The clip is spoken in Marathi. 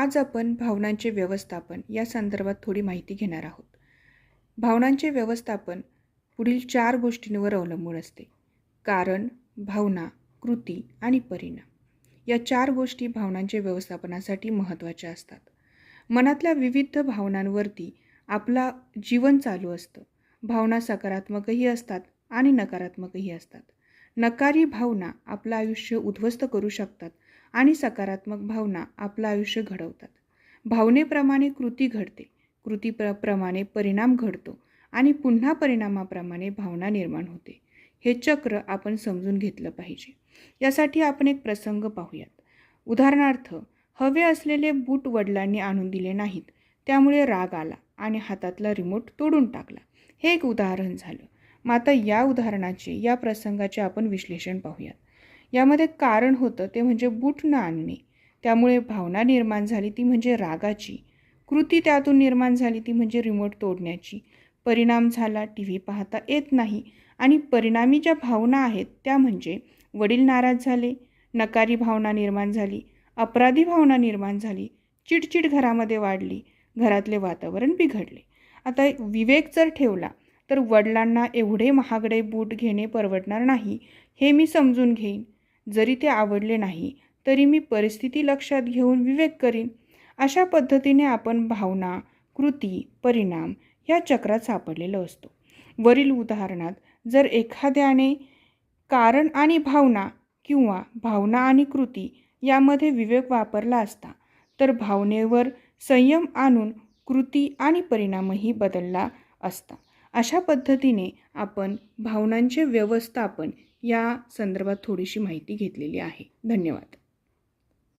आज आपण भावनांचे व्यवस्थापन या संदर्भात थोडी माहिती घेणार आहोत. भावनांचे व्यवस्थापन पुढील 4 गोष्टींवर अवलंबून असते. कारण, भावना, कृती आणि परिणाम. या 4 गोष्टी भावनांच्या व्यवस्थापनासाठी महत्त्वाच्या असतात. मनातल्या विविध भावनांवरती आपला जीवन चालू असतं. भावना सकारात्मकही असतात आणि नकारात्मकही असतात. नकारी भावना आपलं आयुष्य उद्ध्वस्त करू शकतात आणि सकारात्मक भावना आपलं आयुष्य घडवतात. भावनेप्रमाणे कृती घडते, कृतीप्रमाणे परिणाम घडतो आणि पुन्हा परिणामाप्रमाणे भावना निर्माण होते. हे चक्र आपण समजून घेतलं पाहिजे. यासाठी आपण एक प्रसंग पाहूयात. उदाहरणार्थ, हवे असलेले बूट वडिलांनी आणून दिले नाहीत, त्यामुळे राग आला आणि हातातला रिमोट तोडून टाकला. हे एक उदाहरण झालं. मग आता या प्रसंगाचे आपण विश्लेषण पाहूयात. यामध्ये कारण होतं ते म्हणजे बूट न आणणे, त्यामुळे भावना निर्माण झाली ती म्हणजे रागाची. कृती त्यातून निर्माण झाली ती म्हणजे रिमोट तोडण्याची. परिणाम झाला टी व्ही पाहता येत नाही आणि परिणामी ज्या भावना आहेत त्या म्हणजे वडील नाराज झाले, नकारी भावना निर्माण झाली, अपराधी भावना निर्माण झाली, चिडचिड घरामध्ये वाढली, घरातले वातावरण बिघडले. आता विवेक जर ठेवला तर वडिलांना एवढे महागडे बूट घेणे परवडणार नाही हे मी समजून घेईन. जरी ते आवडले नाही तरी मी परिस्थिती लक्षात घेऊन विवेक करीन. अशा पद्धतीने आपण भावना, कृती, परिणाम या चक्रात सापडलेलो असतो. वरील उदाहरणात जर एखाद्याने कारण आणि भावना किंवा भावना आणि कृती यामध्ये विवेक वापरला असता तर भावनेवर संयम आणून कृती आणि परिणामही बदलला असता. अशा पद्धतीने आपण भावनांचे व्यवस्थापन या संदर्भात थोडीशी माहिती घेतलेली आहे. धन्यवाद.